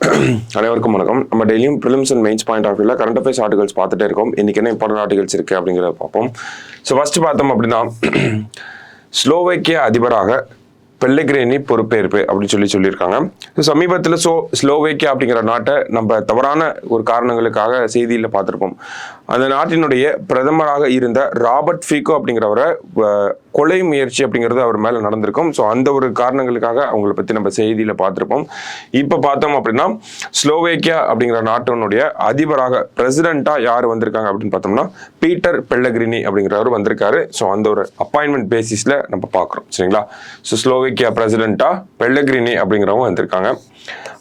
அனைவருக்கும் வணக்கம். நம்ம டெய்லியும் prelims and mains point of வியூல கரண்ட் அஃபேர்ஸ் ஆர்டிகல்ஸ் பார்த்துட்டே இருக்கோம். இன்னைக்கு என்ன இம்பார்ட்டன்ட் ஆர்டிகல்ஸ் இருக்கு அப்படிங்கிறத பார்ப்போம். ஸோ ஃபர்ஸ்ட் பார்த்தோம் அப்படின்னா ஸ்லோவேக்கியா அதிபராக பெல்லெக்ரினி பொறுப்பேற்பு அப்படின்னு சொல்லியிருக்காங்க. ஸோ சமீபத்தில் ஸ்லோவேக்கியா அப்படிங்கிற நாட்டை நம்ம தவறான ஒரு காரணங்களுக்காக செய்தியில் பார்த்துருப்போம். அந்த நாட்டினுடைய பிரதமராக இருந்த ராபர்ட் ஃபீகோ அப்படிங்கிறவரை கொலை முயற்சி அப்படிங்கிறது அவர் மேலே நடந்திருக்கும். ஸோ அந்த ஒரு காரணங்களுக்காக அவங்கள பற்றி நம்ம செய்தியில் பார்த்துருப்போம். இப்போ பார்த்தோம் அப்படின்னா ஸ்லோவேக்கியா அப்படிங்கிற நாட்டினுடைய அதிபராக பிரசிடென்ட்டாக யார் வந்திருக்காங்க அப்படின்னு பார்த்தோம்னா பீட்டர் பெல்லெக்ரினி அப்படிங்கிறவர் வந்திருக்காரு. ஸோ அந்த ஒரு அப்பாயின்மெண்ட் பேசிஸில் நம்ம பார்க்குறோம். சரிங்களா? ஸோ ஸ்லோவேக்கியா பிரசிடென்ட்டாக பெல்லெக்ரினி அப்படிங்கிறவங்க வந்திருக்காங்க.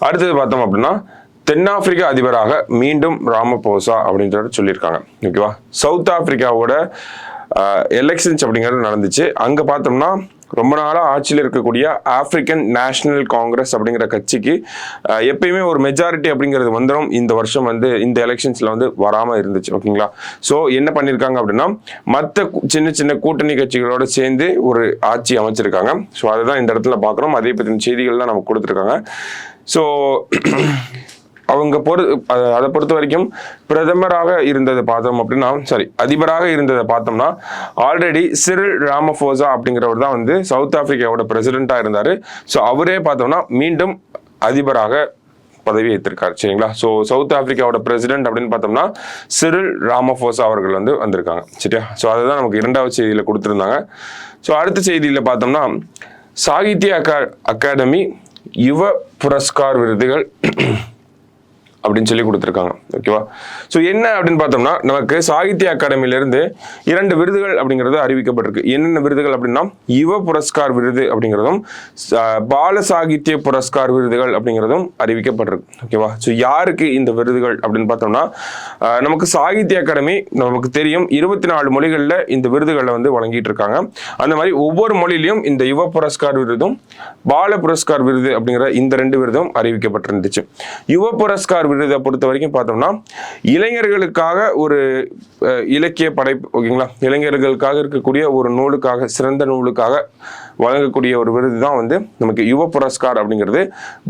அடுத்தது பார்த்தோம் அப்படின்னா தென்னாப்பிரிக்கா அதிபராக மீண்டும் ராமபோசா அப்படின்றத சொல்லியிருக்காங்க. ஓகேவா? சவுத் ஆப்பிரிக்காவோட எலெக்ஷன்ஸ் அப்படிங்கிறது நடந்துச்சு. அங்கே பார்த்தோம்னா ரொம்ப நாளாக ஆட்சியில் இருக்கக்கூடிய ஆப்பிரிக்கன் நேஷனல் காங்கிரஸ் அப்படிங்கிற கட்சிக்கு எப்பயுமே ஒரு மெஜாரிட்டி அப்படிங்கிறது வந்துடும். இந்த வருஷம் இந்த எலெக்ஷன்ஸில் வராமல் இருந்துச்சு. ஓகேங்களா? ஸோ என்ன பண்ணியிருக்காங்க அப்படின்னா மற்ற சின்ன சின்ன கூட்டணி கட்சிகளோடு சேர்ந்து ஒரு ஆட்சி அமைச்சிருக்காங்க. ஸோ அதுதான் இந்த இடத்துல பார்க்குறோம். அதே பற்றின செய்திகள்லாம் நமக்கு கொடுத்துருக்காங்க. ஸோ அவங்க அதை பொறுத்த வரைக்கும் பிரதமராக இருந்ததை பார்த்தோம் அப்படின்னா அதிபராக இருந்ததை பார்த்தோம்னா ஆல்ரெடி சிரில் ராமபோசா அப்படிங்கிறவர் தான் சவுத் ஆப்பிரிக்காவோட பிரசிடென்ட்டாக இருந்தார். ஸோ அவரே பார்த்தோம்னா மீண்டும் அதிபராக பதவி ஏற்றிருக்காரு. சரிங்களா? ஸோ சவுத் ஆப்பிரிக்காவோட பிரசிடென்ட் அப்படின்னு பார்த்தோம்னா சிரில் ராமபோசா அவர்கள் வந்திருக்காங்க. சரியா? ஸோ அதுதான் நமக்கு இரண்டாவது செய்தியில் கொடுத்துருந்தாங்க. ஸோ அடுத்த செய்தியில் பார்த்தோம்னா சாகித்ய அகாடமி யுவ புரஸ்கார் விருதுகள் அப்படின்னு சொல்லி கொடுத்துருக்காங்க. ஓகேவா? ஸோ என்ன அப்படின்னு பார்த்தோம்னா நமக்கு சாகித்ய அகாடமியிலிருந்து 2 விருதுகள் அப்படிங்கிறது அறிவிக்கப்பட்டிருக்கு. என்னென்ன விருதுகள் அப்படின்னா யுவ புரஸ்கார் விருது அப்படிங்கிறதும் பால சாகித்ய புரஸ்கார் விருதுகள் அப்படிங்கிறதும் அறிவிக்கப்பட்டிருக்கு. ஓகேவா? ஸோ யாருக்கு இந்த விருதுகள் அப்படின்னு பார்த்தோம்னா நமக்கு சாகித்ய அகாடமி நமக்கு தெரியும் 24 மொழிகளில் இந்த விருதுகளை வழங்கிட்டு இருக்காங்க. அந்த மாதிரி ஒவ்வொரு மொழியிலையும் இந்த யுவ புரஸ்கார் விருதும் பால புரஸ்கார் விருது அப்படிங்கிற இந்த 2 விருதும் அறிவிக்கப்பட்டிருந்துச்சு. யுவ புரஸ்கார் விருதை பொறுத்த வரைக்கும் பார்த்தோம்னா இளைஞர்களுக்காக ஒரு இலக்கிய படைப்பு, ஓகேங்களா, இளைஞர்களுக்காக இருக்கக்கூடிய ஒரு நூலுக்காக, சிறந்த நூலுக்காக வழங்கக்கூடிய ஒரு விருது தான் நமக்கு யுவ புரஸ்கார் அப்படிங்கிறது.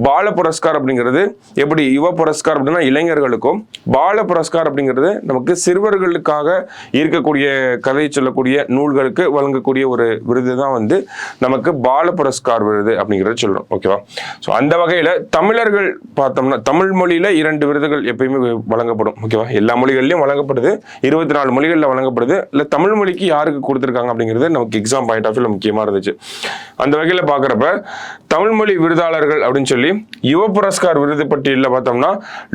பால புரஸ்கார் அப்படிங்கிறது எப்படி யுவ புரஸ்கார் அப்படின்னா இளைஞர்களுக்கும், பால புரஸ்கார் அப்படிங்கிறது நமக்கு சிறுவர்களுக்காக இருக்கக்கூடிய கதை சொல்லக்கூடிய நூல்களுக்கு வழங்கக்கூடிய ஒரு விருது தான் நமக்கு பால புரஸ்கார் விருது அப்படிங்கிறத சொல்றோம். ஓகேவா? ஸோ அந்த வகையில் தமிழர்கள் பார்த்தோம்னா தமிழ் மொழியில 2 விருதுகள் எப்பயுமே வழங்கப்படும். ஓகேவா? எல்லா மொழிகள்லையும் வழங்கப்படுது. 24 மொழிகளில் வழங்கப்படுது. இல்லை தமிழ் மொழிக்கு யாருக்கு கொடுத்துருக்காங்க அப்படிங்கிறது நமக்கு எக்ஸாம் பாயிண்ட் ஆஃப் வியூல முக்கியமாக இருந்துச்சு. அந்த வகையில் பார்க்குறப்ப தமிழ் மொழி விருதாளர்கள் அப்படின்னு சொல்லி யுவ புரஸ்கார் விருது பட்டியலில் பார்த்தோம்னா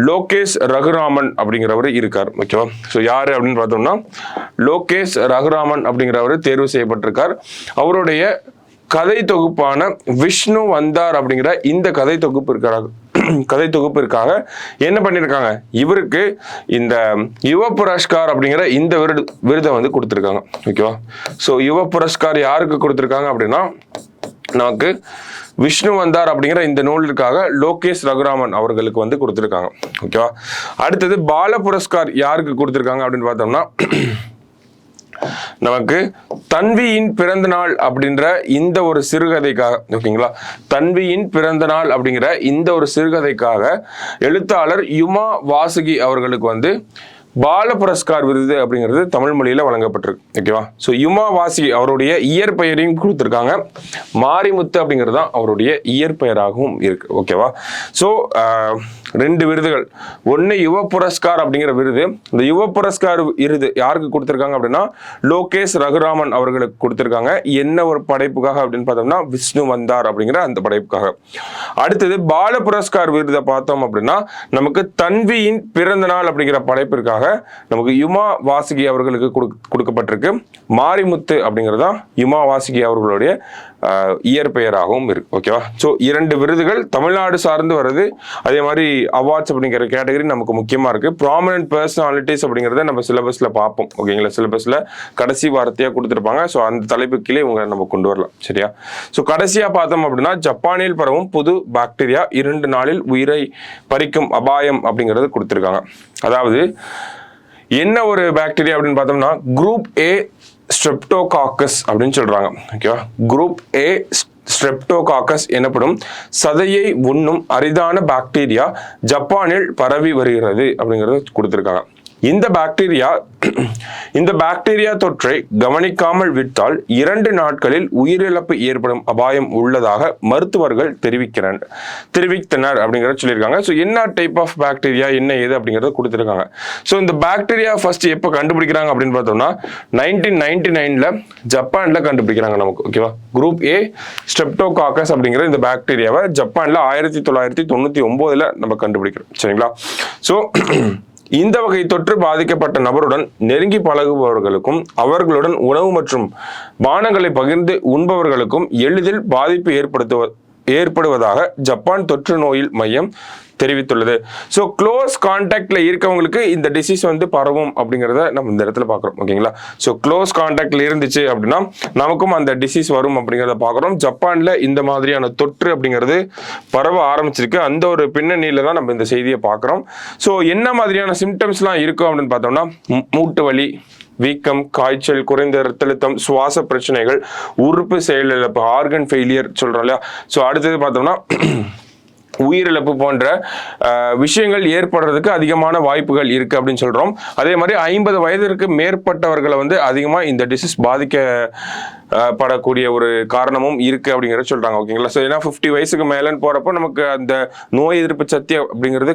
லோகேஷ் ரகுராமன் அப்படிங்கிறவர் இருக்கார். ஓகேவா? ஸோ யாரு அப்படின்னு பார்த்தோம்னா லோகேஷ் ரகுராமன் அப்படிங்கிறவர் தேர்வு செய்யப்பட்டிருக்கார். அவருடைய கதை தொகுப்பான விஷ்ணு வந்தார் அப்படிங்கிற இந்த கதை தொகுப்பிற்காக என்ன பண்ணியிருக்காங்க, இவருக்கு இந்த யுவ புரஸ்கார் அப்படிங்கிற இந்த விருதை கொடுத்துருக்காங்க. ஓகேவா? ஸோ யுவ புரஸ்கார் யாருக்கு கொடுத்துருக்காங்க அப்படின்னா நமக்கு விஷ்ணு வந்தார் அப்படிங்கிற இந்த நூலுக்காக லோகேஷ் ரகுராமன் அவர்களுக்கு கொடுத்துருக்காங்க. ஓகேவா? அடுத்தது பால புரஸ்கார் யாருக்கு கொடுத்துருக்காங்க அப்படின்னு பார்த்தோம்னா நமக்கு தன்வியின் பிறந்த நாள் அப்படின்ற இந்த ஒரு சிறுகதைக்காக, ஓகேங்களா, தன்வியின் பிறந்த நாள் அப்படிங்கிற இந்த ஒரு சிறுகதைக்காக எழுத்தாளர் யுமா வாசுகி அவர்களுக்கு பால புரஸ்கார் விருது அப்படிங்கிறது தமிழ் மொழியில வழங்கப்பட்டிருக்கு. ஓகேவா? ஸோ யுமா வாசுகி அவருடைய இயற்பெயரையும் கொடுத்துருக்காங்க. மாரிமுத்து அப்படிங்கிறது தான் அவருடைய இயற்பெயராகவும் இருக்கு. ஓகேவா? ஸோ 2 விருதுகள். ஒன்று யுவ புரஸ்கார் அப்படிங்கிற விருது. இந்த யுவ புரஸ்கார் விருது யாருக்கு கொடுத்துருக்காங்க அப்படின்னா லோகேஷ் ரகுராமன் அவர்களுக்கு கொடுத்துருக்காங்க. என்ன ஒரு படைப்புக்காக அப்படின்னு பார்த்தோம்னா விஷ்ணு வந்தார் அப்படிங்கிற அந்த படைப்புக்காக. அடுத்தது பால புரஸ்கார் விருதை பார்த்தோம் அப்படின்னா நமக்கு தன்வியின் பிறந்த நாள் அப்படிங்கிற படைப்பிற்காக நமக்கு யுமா வாசுகி அவர்களுக்கு கொடுக்கப்பட்டிருக்கு. மாரிமுத்து அப்படிங்கிறது தான் யுமா வாசுகி அவர்களுடைய இயற்பெயராகவும் இருக்கு. ஓகேவா? ஸோ 2 விருதுகள் தமிழ்நாடு சார்ந்து வருது. அதே மாதிரி அவார்ட்ஸ் அப்படிங்கிற கேட்டகரி நமக்கு முக்கியமா இருக்கு. ப்ராமினன்ட் பர்சனாலிட்டிஸ் அப்படிங்கிறத நம்ம சிலபஸ்ல பார்ப்போம். ஓகேங்களா? சிலபஸ்ல கடைசி வார்த்தையா கொடுத்துருப்பாங்க. ஸோ அந்த தலைப்பு கீழே இவங்க நம்ம கொண்டு வரலாம். சரியா? ஸோ கடைசியா பார்த்தோம் அப்படின்னா ஜப்பானில் பரவும் புது பாக்டீரியா 2 நாளில் உயிரை பறிக்கும் அபாயம் அப்படிங்கிறது கொடுத்துருக்காங்க. அதாவது என்ன ஒரு பாக்டீரியா அப்படின்னு பார்த்தோம்னா குரூப் ஏ ஸ்ட்ரெப்டோகாக்கஸ் அப்படின்னு சொல்றாங்க. ஓகேவா? குரூப் ஏ ஸ்ட்ரெப்டோகாக்கஸ் எனப்படும் சதையை உண்ணும் அரிதான பாக்டீரியா ஜப்பானில் பரவி வருகிறது அப்படிங்கறத கொடுத்திருக்காங்க. இந்த பாக்டீரியா தொற்றை கவனிக்காமல் விட்டால் 2 நாட்களில் உயிரிழப்பு ஏற்படும் அபாயம் உள்ளதாக மருத்துவர்கள் தெரிவித்தனர் அப்படிங்கறத சொல்லியிருக்காங்க. ஸோ என்ன டைப் ஆஃப் பாக்டீரியா என்ன ஏது அப்படிங்கறத கொடுத்திருக்காங்க. ஸோ இந்த பாக்டீரியா ஃபர்ஸ்ட் எப்போ கண்டுபிடிக்கிறாங்க அப்படின்னு பார்த்தோம்னா 1999ல ஜப்பான்ல கண்டுபிடிக்கிறாங்க நமக்கு. ஓகேவா, குரூப் ஏ ஸ்ட்ரெப்டோகாக்கஸ் அப்படிங்கிற இந்த பாக்டீரியாவை ஜப்பான்ல 1999ல நம்ம கண்டுபிடிக்கிறோம். சரிங்களா. ஸோ இந்த வகை தொற்று பாதிக்கப்பட்ட நபருடன் நெருங்கி பழகுபவர்களுக்கும் அவர்களுடன் உணவு மற்றும் பானங்களை பகிர்ந்து உண்பவர்களுக்கும் எளிதில் பாதிப்பு ஏற்படுவதாக ஜப்பான் தொற்று நோயில் மையம் தெரிவித்துள்ளது. ஸோ க்ளோஸ் கான்டாக்ட்ல இருக்கவங்களுக்கு இந்த டிசீஸ் வந்து பரவும் அப்படிங்கிறத நம்ம இந்த இடத்துல பார்க்குறோம். ஓகேங்களா. ஸோ க்ளோஸ் கான்டாக்ட்ல இருந்துச்சு அப்படின்னா நமக்கும் அந்த டிசீஸ் வரும் அப்படிங்கிறத பார்க்குறோம். ஜப்பான்ல இந்த மாதிரியான தொற்று அப்படிங்கிறது பரவ ஆரம்பிச்சிருக்கு. அந்த ஒரு பின்னணியில தான் நம்ம இந்த செய்தியை பார்க்குறோம். ஸோ என்ன மாதிரியான சிம்டம்ஸ்லாம் இருக்கும் அப்படின்னு பார்த்தோம்னா மூட்டு வலி, வீக்கம், காய்ச்சல், குறைந்த இரத்த அழுத்தம், சுவாச பிரச்சனைகள், உறுப்பு செயலிழப்பு, ஆர்கன் ஃபெயிலியர் சொல்றோம் இல்லையா. ஸோ அடுத்தது பார்த்தோம்னா உயிரிழப்பு போன்ற விஷயங்கள் ஏற்படுறதுக்கு அதிகமான வாய்ப்புகள் இருக்கு அப்படின்னு சொல்றோம். அதே மாதிரி 50 வயதிற்கு மேற்பட்டவர்களை வந்து அதிகமா இந்த டிசீஸ் பாதிக்கப்படக்கூடிய ஒரு காரணமும் இருக்கு அப்படிங்கிறத சொல்றாங்க. ஓகேங்களா. ஸோ ஏன்னா 50 வயசுக்கு மேலன்னு போறப்போ நமக்கு அந்த நோய் எதிர்ப்பு சக்தி அப்படிங்கிறது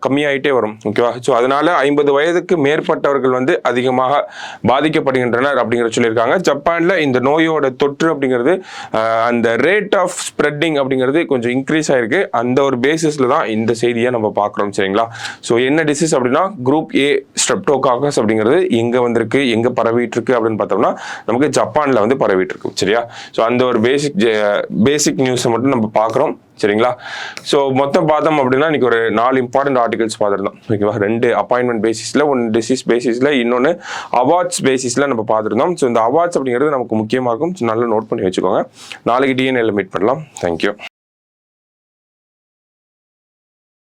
கம்மியாயிட்டே வரும். ஓகேவா. ஸோ அதனால 50 வயதுக்கு மேற்பட்டவர்கள் வந்து அதிகமாக பாதிக்கப்படுகின்றனர் அப்படிங்கிறத சொல்லியிருக்காங்க. ஜப்பான்ல இந்த நோயோட தொற்று அப்படிங்கிறது அந்த ரேட் ஆஃப் ஸ்ப்ரெட்டிங் அப்படிங்கிறது கொஞ்சம் இன்க்ரீஸ் ஆயிருக்கு. அந்த ஒரு பேசிஸ்ல தான் இந்த செய்தியை நம்ம பார்க்குறோம். சரிங்களா. ஸோ என்ன டிசீஸ் அப்படின்னா குரூப் ஏ ஸ்ட்ரெப்டோகாக்கஸ் அப்படிங்கிறது எங்க வந்திருக்கு, எங்க பரவிட்டு இருக்கு அப்படின்னு பார்த்தோம்னா நமக்கு ஜப்பான்ல வந்து பரவிட்டு இருக்கு. சரியா. ஸோ அந்த ஒரு பேசிக் நியூஸை மட்டும் நம்ம பார்க்குறோம். சரிங்களா. ஸோ மொத்தம் பார்த்தோம் அப்படின்னா இன்னைக்கு ஒரு 4 இம்பார்ட்டன்ட் ஆர்டிகல்ஸ் பார்த்துருந்தோம். ஓகேவா. 2 அப்பாயின்மெண்ட் பேசிஸ்ல, 1 டிசீஸ் பேசிஸ்ல, இன்னொன்று அவார்ட்ஸ் பேசிஸ்ல நம்ம பார்த்துருந்தோம். ஸோ இந்த அவார்ட்ஸ் அப்படிங்கிறது நமக்கு முக்கியமாக இருக்கும். நல்லா நோட் பண்ணி வச்சுக்கோங்க. நாளைக்கு டிஎன்ஏல மீட் பண்ணலாம். தேங்க்யூ.